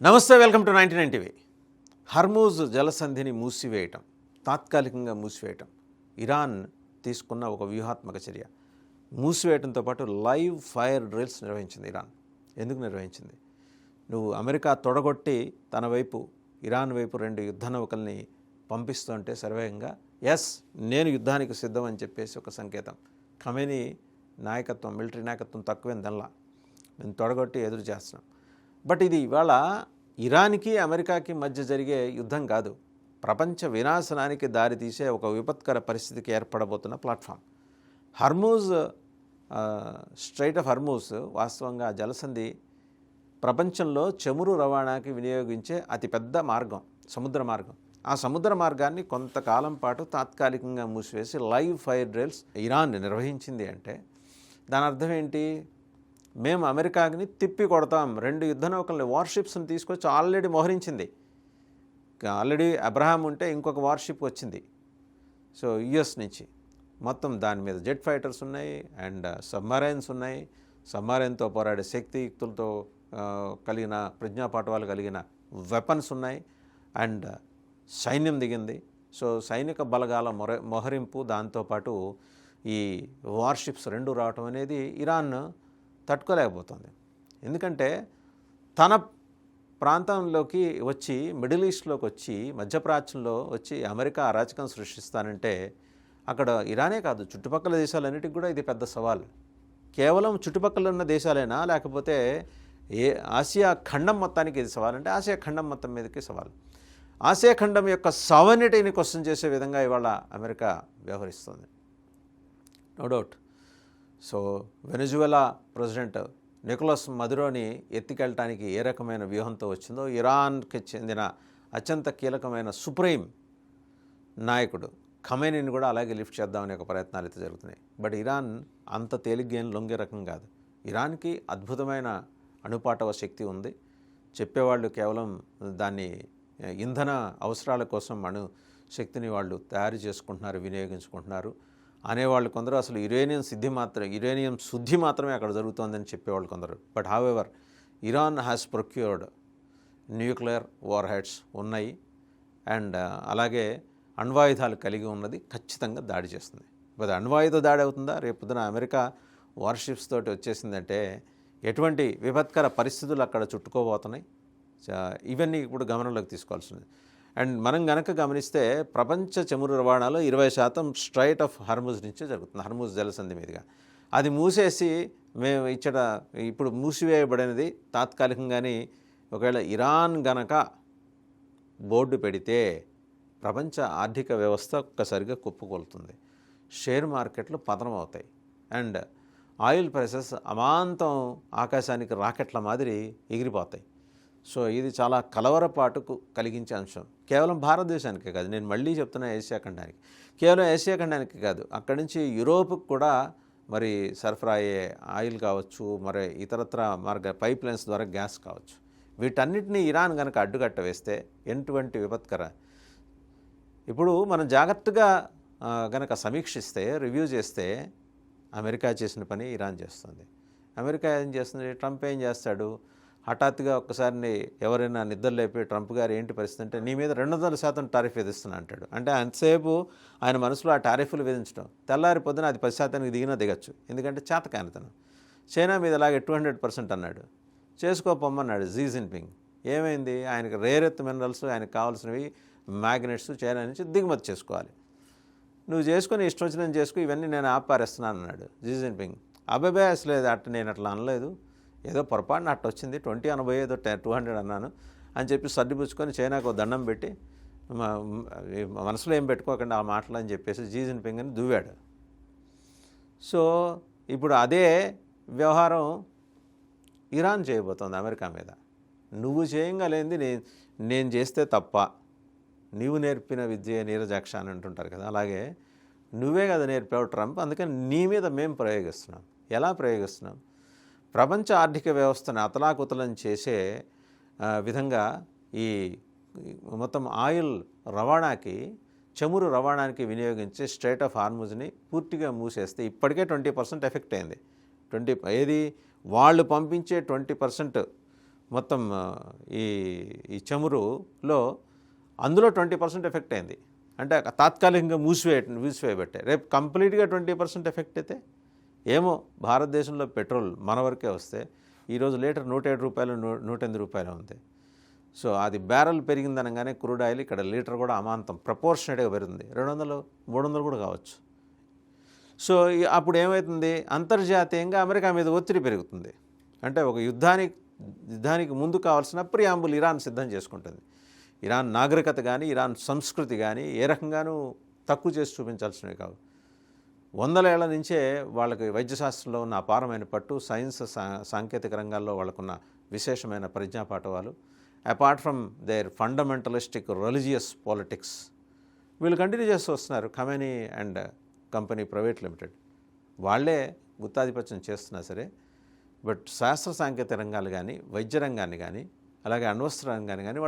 నమస్తే, welcome to 99 TV. Hormuz జలసంధిని మూసివేయటం, తాత్కాలికంగా మూసివేయటం Iran తీసుకున్న ఒక వ్యూహాత్మక చర్య. మూసివేయడంతో పాటు లైవ్ ఫైర్ డ్రిల్స్ నిర్వహించింది ఇరాన్. ఎందుకు నిర్వహించింది? నువ్వు అమెరికా తొడగొట్టి తన వైపు ఇరాన్ వైపు 2 యుద్ధ నౌకల్ని పంపిస్తుంటే సర్వేగంగా నేను యుద్ధానికి సిద్ధం అని చెప్పేసి ఒక సంకేతం. ఖమేనీ నాయకత్వం, మిలిటరీ నాయకత్వం తక్కువేం దల్లా, మేము తొడగొట్టి ఎదురు చేస్తున్నాం. బట్ ఇది ఇవాళ ఇరాన్కి అమెరికాకి మధ్య జరిగే యుద్ధం కాదు, ప్రపంచ వినాశనానికి దారితీసే ఒక విపత్కర పరిస్థితికి ఏర్పడబోతున్న platform. Hormuz, strait of Hormuz వాస్తవంగా జలసంధి ప్రపంచంలో చమురు రవాణాకి వినియోగించే అతిపెద్ద మార్గం, సముద్ర మార్గం. ఆ సముద్ర మార్గాన్ని కొంతకాలం పాటు తాత్కాలికంగా మూసివేసి లైవ్ ఫైర్ డ్రిల్స్ ఇరాన్ నిర్వహించింది అంటే దాని అర్థం ఏంటి? మేము అమెరికాని తిప్పి కొడతాం, 2 యుద్ధ నౌకల్ని, వార్షిప్స్ని తీసుకొచ్చి ఆల్రెడీ మోహరించింది. ఆల్రెడీ అబ్రహాం ఉంటే ఇంకొక వార్షిప్ వచ్చింది, సో యుఎస్ నుంచి. మొత్తం దాని మీద జెట్ ఫైటర్స్ ఉన్నాయి అండ్ సబ్మరైన్స్ ఉన్నాయి. సబ్మరైన్తో పోరాడే శక్తియుక్తులతో కలిగిన ప్రజ్ఞాపాఠవాలు కలిగిన వెపన్స్ ఉన్నాయి అండ్ సైన్యం దిగింది. సో సైనిక బలగాల మోహరింపు, దాంతోపాటు ఈ వార్షిప్స్ 2 రావటం అనేది ఇరాన్ తట్టుకోలేకపోతుంది. ఎందుకంటే తన ప్రాంతంలోకి వచ్చి, మిడిల్ ఈస్ట్లోకి వచ్చి, మధ్యప్రాచ్యంలో వచ్చి అమెరికా అరాచకం సృష్టిస్తానంటే అక్కడ ఇరానే కాదు, చుట్టుపక్కల దేశాలన్నిటికి కూడా ఇది పెద్ద సవాల్. కేవలం చుట్టుపక్కల ఉన్న దేశాలైనా, లేకపోతే ఆసియా ఖండం మొత్తానికి ఇది సవాల్ అంటే ఆసియా ఖండం మొత్తం మీదకి సవాల్. ఆసియా ఖండం యొక్క సావర్నిటీని క్వశ్చన్ చేసే విధంగా ఇవాళ అమెరికా వ్యవహరిస్తుంది, no doubt. So Venezuela president Nicolas మదురోని ఎత్తికెళ్ళటానికి ఏ రకమైన వ్యూహంతో వచ్చిందో, ఇరాన్కి చెందిన అత్యంత కీలకమైన సుప్రీం నాయకుడు ఖమేనీని కూడా అలాగే లిఫ్ట్ చేద్దామనే ఒక ప్రయత్నాలు అయితే జరుగుతున్నాయి. బట్ ఇరాన్ అంత తేలిగ్గా లొంగే రకం కాదు. ఇరాన్కి అద్భుతమైన అణుపాటవ శక్తి ఉంది. చెప్పేవాళ్ళు కేవలం దాన్ని ఇంధన అవసరాల కోసం అణు శక్తిని వాళ్ళు తయారు చేసుకుంటున్నారు, వినియోగించుకుంటున్నారు అనేవాళ్ళు కొందరు. అసలు యురేనియం శుద్ధి మాత్రమే అక్కడ జరుగుతోందని చెప్పేవాళ్ళు కొందరు. But however Iran has procured nuclear war heads ఉన్నాయి అండ్ అలాగే అణ్వాయుధాలు కలిగి ఉన్నది, ఖచ్చితంగా దాడి చేస్తుంది. ఇప్పుడు అణ్వాయుధ దాడి అవుతుందా? రేపొద్దున అమెరికా వార్షిప్స్ తోటి వచ్చేసిందంటే ఎటువంటి విపత్కర పరిస్థితులు అక్కడ చుట్టుకోబోతున్నాయి, ఇవన్నీ ఇప్పుడు గమనంలోకి తీసుకోవాల్సింది. అండ్ మనం గనక గమనిస్తే ప్రపంచ చమురు రవాణాలో 20% స్ట్రైట్ ఆఫ్ హర్మూజ్ నుంచే జరుగుతుంది, హర్మూజ్ జలసంధి మీదుగా. అది మూసేసి మేము ఇప్పుడు మూసివేయబడినది తాత్కాలికంగానే. ఒకవేళ ఇరాన్ గనక బోర్డు పెడితే ప్రపంచ ఆర్థిక వ్యవస్థ ఒక్కసారిగా కుప్పకూలుతుంది, షేర్ మార్కెట్లు పతనం అవుతాయి అండ్ ఆయిల్ ప్రైసెస్ అమాంతం ఆకాశానికి రాకెట్ల మాదిరి ఎగిరిపోతాయి. సో ఇది చాలా కలవరపాటుకు కలిగించే అంశం. కేవలం భారతదేశానికే కాదు, నేను మళ్ళీ చెప్తున్నా, ఏషియా ఖండానికి. కేవలం ఏషియా ఖండానికి కాదు, అక్కడి నుంచి యూరోప్కి కూడా మరి సరఫరా అయ్యే ఆయిల్ కావచ్చు, మరి ఇతరత్ర పైప్ లైన్స్ ద్వారా గ్యాస్ కావచ్చు, వీటన్నిటినీ ఇరాన్ కనుక అడ్డుకట్ట వేస్తే ఎటువంటి విపత్కర. ఇప్పుడు మనం జాగ్రత్తగా కనుక సమీక్షిస్తే, రివ్యూ చేస్తే అమెరికా చేసిన పని ఇరాన్ చేస్తుంది. అమెరికా ఏం చేస్తుంది? ట్రంప్ ఏం చేస్తాడు? హఠాత్తుగా ఒక్కసారి ఎవరైనా నిద్ర లేపి ట్రంప్ గారు ఏంటి పరిస్థితి అంటే, నీ మీద 200% టారిఫ్ విధిస్తున్నా అంటాడు. అంటే అంతసేపు ఆయన మనసులో ఆ టారిఫ్లు విధించడం, తెల్లారి పొద్దున అది 10% దిగినా దిగచ్చు, ఎందుకంటే చేతకానితనం. చైనా మీద అలాగే 200% అన్నాడు, చేసుకోపొమ్మన్నాడు జీ జిన్పింగ్. ఏమైంది? ఆయనకు రేర్ ఎర్త్ మినరల్స్, ఆయనకు కావాల్సినవి మ్యాగ్నెట్స్ చైనా నుంచి దిగుమతి చేసుకోవాలి. నువ్వు చేసుకొని ఇష్టం వచ్చిన చేసుకో, ఇవన్నీ నేను ఆపారేస్తున్నాను అన్నాడు జీ జిన్పింగ్. అబ్బాబే అసలు నేను అట్లా అనలేదు, ఏదో పొరపాటున అట్ట వచ్చింది, 20 అనబోయేదో 200 అన్నాను అని చెప్పి సర్దిపుచ్చుకొని చైనాకు దండం పెట్టి మనసులో ఏం పెట్టుకోకుండా ఆ మాటలు అని చెప్పేసి జీ జిన్పింగ్ అని దువ్వాడు. సో ఇప్పుడు అదే వ్యవహారం ఇరాన్ చేయబోతోంది అమెరికా మీద. నువ్వు చేయగలేంది నేను చేస్తే తప్ప, నీవు నేర్పిన విద్య నీరజాక్ష అని అంటుంటారు కదా, అలాగే నువ్వే కదా నేర్పావు ట్రంప్, అందుకని నీ మీద మేము ప్రయోగిస్తున్నాం. ఎలా ప్రయోగిస్తున్నాం? ప్రపంచ ఆర్థిక వ్యవస్థను అతలాకుతలం చేసే విధంగా ఈ మొత్తం ఆయిల్ రవాణాకి, చమురు రవాణానికి వినియోగించే స్ట్రైట్ ఆఫ్ హార్మూజ్ని పూర్తిగా మూసేస్తే ఇప్పటికే 20% ఎఫెక్ట్ అయింది. ఏది వాళ్ళు పంపించే 20% మొత్తం ఈ ఈ చమురులో అందులో 20% ఎఫెక్ట్ అయింది. అంటే తాత్కాలికంగా మూసివేయబట్టే. రేపు కంప్లీట్గా 20% ఎఫెక్ట్ అయితే ఏమో. భారతదేశంలో పెట్రోల్ మన వరకే వస్తే ఈరోజు లీటర్ రూ. 107 108 ఉంది. సో అది బ్యారెల్ పెరిగిందనగానే క్రూడ్ ఆయిల్ ఇక్కడ లీటర్ కూడా అమాంతం ప్రపోర్షనేట్గా పెరుగుతుంది. 200 300 కూడా కావచ్చు. సో అప్పుడు ఏమవుతుంది, అంతర్జాతీయంగా అమెరికా మీద ఒత్తిడి పెరుగుతుంది. అంటే ఒక యుద్ధానికి ముందు కావాల్సిన ప్రియాంబుల్ ఇరాన్ సిద్ధం చేసుకుంటుంది. ఇరాన్ నాగరికత కానీ ఇరాన్ సంస్కృతి కానీ ఏ రకంగానూ తక్కువ చేసి చూపించాల్సినవి కావు. 100 ఏళ్ల నుంచే వాళ్ళకి వైద్యశాస్త్రంలో ఉన్న అపారమైన పట్టు, సైన్స్ సాంకేతిక రంగాల్లో వాళ్ళకున్న విశేషమైన ప్రజ్ఞాపాఠవాలు, apart from their fundamentalistic religious politics వీళ్ళు కంటిన్యూ చేస్తూ వస్తున్నారు. Khamenei and company private limited వాళ్ళే గుత్తాధిపత్యం చేస్తున్నా సరే, బట్ శాస్త్ర సాంకేతిక రంగాలు కానీ వైద్య రంగాన్ని కానీ అలాగే అణ్వస్త్ర రంగాన్ని కానీ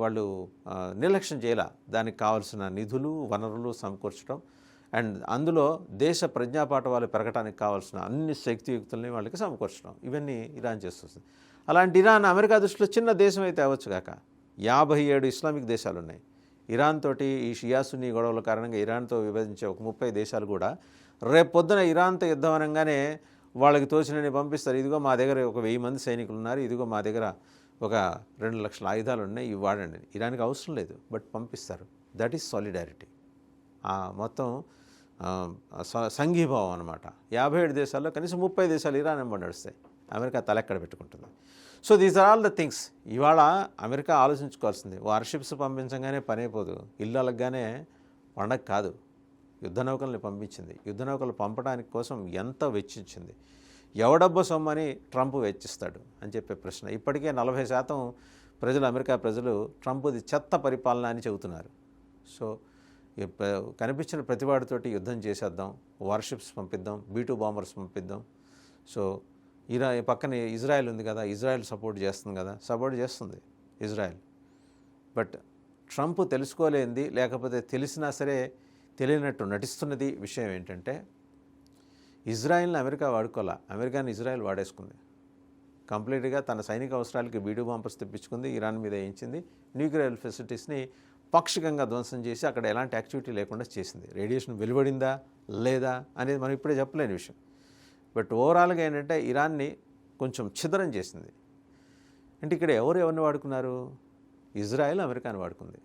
వాళ్ళు నిర్లక్ష్యం చేయాల. దానికి కావాల్సిన నిధులు వనరులు సమకూర్చడం అండ్ అందులో దేశ ప్రజ్ఞాపాఠవాలు పెరగడానికి కావాల్సిన అన్ని శక్తియుక్తుల్ని వాళ్ళకి సమకూర్చడం, ఇవన్నీ ఇరాన్ చేస్తుంది. అలాంటి ఇరాన్ అమెరికా దృష్టిలో చిన్న దేశం అయితే అవ్వచ్చు కాక 57 ఇస్లామిక్ దేశాలు ఉన్నాయి. ఇరాన్ తోటి ఈ షియా సున్నీ గొడవల కారణంగా ఇరాన్తో విభజించే ఒక 30 దేశాలు కూడా రేపు పొద్దున ఇరాన్తో యుద్ధం అనగానే వాళ్ళకి తోచినని పంపిస్తారు. ఇదిగో మా దగ్గర ఒక 1000 మంది సైనికులు ఉన్నారు, ఇదిగో మా దగ్గర ఒక 2 లక్షల ఆయుధాలు ఉన్నాయి, ఇవి వాడండి. ఇరాన్కి అవసరం లేదు, బట్ పంపిస్తారు. That is solidarity. మొత్తం సంఘీభావం అనమాట. 57 దేశాల్లో కనీసం 30 దేశాలు ఇరాన్ వెంబడి నడుస్తాయి. అమెరికా తలెక్కడ పెట్టుకుంటుంది. So these are all the things. ఇవాళ అమెరికా ఆలోచించుకోవాల్సింది. వార్షిప్స్ పంపించగానే పని అయిపోదు. ఇల్లు అలగ్గానే పండగ కాదు. యుద్ధ నౌకల్ని పంపించింది. యుద్ధ నౌకలు పంపడానికి కోసం ఎంత వెచ్చించింది, ఎవడబ్బ సొమ్మని ట్రంప్ వెచ్చిస్తాడు అని చెప్పే ప్రశ్న. ఇప్పటికే 40% ప్రజలు, అమెరికా ప్రజలు ట్రంప్ది చెత్త పరిపాలన అని చెబుతున్నారు. సో కనిపించిన ప్రతివాడితోటి యుద్ధం చేసేద్దాం, వార్షిప్స్ పంపిద్దాం, B-2 బాంబర్స్ పంపిద్దాం. సో పక్కన ఇజ్రాయెల్ ఉంది కదా, ఇజ్రాయెల్ సపోర్ట్ చేస్తుంది ఇజ్రాయెల్. బట్ ట్రంప్ తెలుసుకోలేంది, లేకపోతే తెలిసినా సరే తెలియనట్టు నటిస్తున్నది విషయం ఏంటంటే, ఇజ్రాయెల్ని అమెరికా వాడుకోవాలా, అమెరికాని ఇజ్రాయెల్ వాడేసుకుంది. కంప్లీట్గా తన సైనిక అవసరాలకి B-2 బాంబర్స్ తెప్పించుకుంది, ఇరాన్ మీద వేయించింది, న్యూక్లియర్ ఫెసిలిటీస్ని పాక్షికంగా ధ్వంసం చేసి అక్కడ ఎలాంటి యాక్టివిటీ లేకుండా చేసింది. రేడియేషన్ వెలువడిందా లేదా అనేది మనం ఇప్పుడే చెప్పలేని విషయం. బట్ ఓవరాల్గా ఏంటంటే ఇరాన్ని కొంచెం ఛిద్రం చేసింది. అంటే ఇక్కడ ఎవరిని వాడుకున్నారు? ఇజ్రాయెల్ అమెరికాని వాడుకుంది.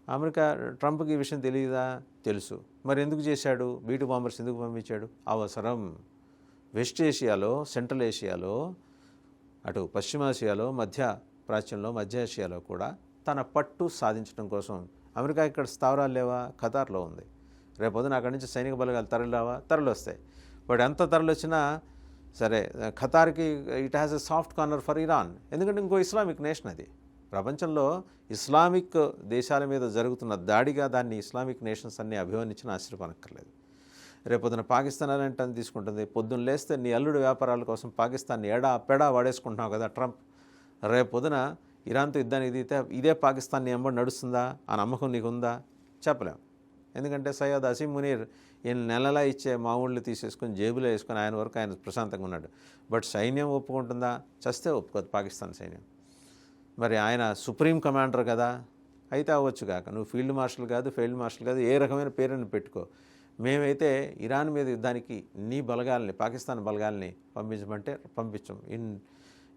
అమెరికా ట్రంప్కి ఈ విషయం తెలియదా? తెలుసు. మరి ఎందుకు చేశాడు? B-2 బాంబర్స్ ఎందుకు పంపించాడు? అవసరం. వెస్ట్ ఏషియాలో, సెంట్రల్ ఏషియాలో, అటు పశ్చిమాసియాలో, మధ్య ప్రాచ్యంలో, మధ్య ఏషియాలో కూడా తన పట్టు సాధించడం కోసం. అమెరికా ఇక్కడ స్థావరాలు లేవా? ఖతార్లో ఉంది. రేపొద్దున అక్కడి నుంచి సైనిక బలగాలు తరలి వస్తాయి. బట్ ఎంత తరలి వచ్చినా సరే, ఖతార్కి it has a soft corner for Iran. ఎందుకంటే ఇంకో ఇస్లామిక్ నేషన్ అది. ప్రపంచంలో ఇస్లామిక్ దేశాల మీద జరుగుతున్న దాడిగా దాన్ని ఇస్లామిక్ నేషన్స్ అన్నీ అభివర్ణించిన ఆశ్చర్యపనక్కర్లేదు. రేపొద్దున పాకిస్తాన్ అలాంటి తీసుకుంటుంది. పొద్దున్న లేస్తే నీ అల్లుడు వ్యాపారాల కోసం పాకిస్తాన్ని పెడా వాడేసుకుంటున్నావు కదా ట్రంప్. రేపొద్దున ఇరాన్తో యుద్ధానికి దిగితే ఇదే పాకిస్తాన్ని ఎంబడి నడుస్తుందా? ఆ నమ్మకం నీకుందా? చెప్పలేం. ఎందుకంటే సయ్యద్ అసీం మునీర్ నెలలా ఇచ్చే మామూళ్ళు తీసేసుకొని జేబులో వేసుకొని ఆయన వరకు ఆయన ప్రశాంతంగా ఉన్నాడు. బట్ సైన్యం ఒప్పుకుంటుందా? చస్తే ఒప్పుకోదు పాకిస్తాన్ సైన్యం. మరి ఆయన సుప్రీం కమాండర్ కదా, అయితే అవ్వచ్చు కాక. నువ్వు ఫీల్డ్ మార్షల్ కాదు, ఏ రకమైన పేరుని పెట్టుకో. మేమైతే ఇరాన్ మీద యుద్ధానికి నీ బలగాల్ని, పాకిస్తాన్ బలగాల్ని పంపించమంటే పంపించం.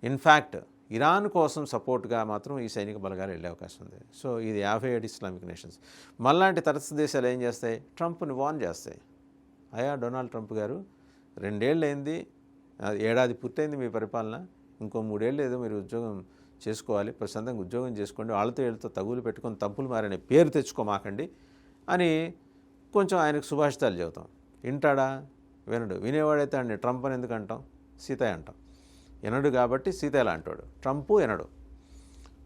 ఇన్ఫ్యాక్ట్ ఇరాన్ కోసం సపోర్ట్గా మాత్రం ఈ సైనిక బలగాలు వెళ్ళే అవకాశం ఉంది. సో ఇది 57 ఇస్లామిక్ నేషన్స్. మళ్ళాంటి తరచు దేశాలు ఏం చేస్తాయి? ట్రంప్ని వార్న్ చేస్తాయి. అయ్యా డొనాల్డ్ ట్రంప్ గారు, 2 ఏళ్ళు అయింది, ఏడాది పూర్తయింది మీ పరిపాలన, ఇంకో 3 ఏళ్ళు ఏదో మీరు ఉద్యోగం చేసుకోవాలి, ప్రశాంతంగా ఉద్యోగం చేసుకోండి, వీళ్ళతో తగులు పెట్టుకొని తప్పులు మారనే పేరు తెచ్చుకోమాకండి అని కొంచెం ఆయనకు సుభాషితాలు చెబుతాం. వింటాడా? వినడు. వినేవాడైతే అండి ట్రంప్ అని ఎందుకు అంటాం? సీతయ్య అంటాం. వినడు కాబట్టి సీతయ్య అంటాడు. ట్రంపు వినడు.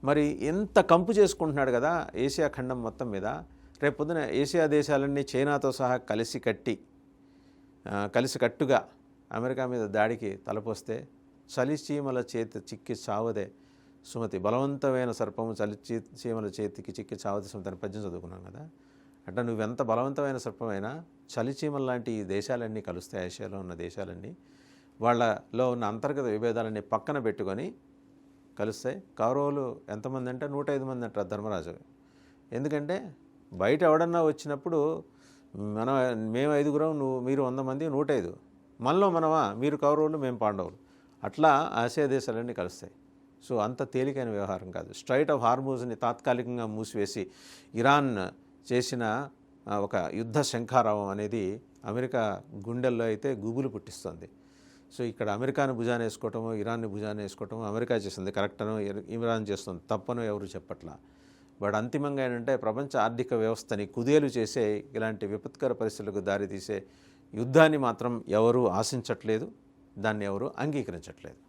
మరి ఎంత కంపు చేసుకుంటున్నాడు కదా ఏషియా ఖండం మొత్తం మీద. రేపొద్దున ఏషియా దేశాలన్నీ చైనాతో సహా కలిసికట్టుగా అమెరికా మీద దాడికి తలపోస్తే చలిచీమల చేతి చిక్కి చావదే సుమతి, బలవంతమైన సర్పము చలిచీమల చేతికి చిక్కి చావదే సుమతి అని పద్యం చదువుకున్నాం కదా. అంటే నువ్వెంత బలవంతమైన సర్పమైనా చలిచీమల లాంటి ఈ దేశాలన్నీ కలుస్తాయి, ఏషియాలో ఉన్న దేశాలన్నీ. వాళ్ళలో ఉన్న అంతర్గత విభేదాలన్నీ పక్కన పెట్టుకొని కలుస్తాయి. కౌరవులు ఎంతమంది అంటే 105 మంది అంటారు ధర్మరాజు. ఎందుకంటే బయట ఎవడన్నా వచ్చినప్పుడు మేము 5గురం, మీరు 100 మంది, 105. మనలో మనమా, మీరు కౌరవులు, మేము పాండవులు. అట్లా ఆసియా దేశాలన్నీ కలుస్తాయి. సో అంత తేలికైన వ్యవహారం కాదు. స్ట్రైట్ ఆఫ్ హార్మూజ్ని తాత్కాలికంగా మూసివేసి ఇరాన్ చేసిన ఒక యుద్ధ శంఖారావం అనేది అమెరికా గుండెల్లో అయితే గుబులు పుట్టిస్తుంది. సో ఇక్కడ అమెరికాను భుజాన వేసుకోవటము, ఇరాన్ని భుజాన వేసుకోవటము, అమెరికా చేస్తుంది కరెక్టనో ఇరాన్ చేస్తుంది తప్పనో ఎవరు చెప్పట్లా. బట్ అంతిమంగా ఏంటంటే ప్రపంచ ఆర్థిక వ్యవస్థని కుదేలు చేసే ఇలాంటి విపత్కర పరిస్థితులకు దారితీసే యుద్ధాన్ని మాత్రం ఎవరూ ఆశించట్లేదు, దాన్ని ఎవరూ అంగీకరించట్లేదు.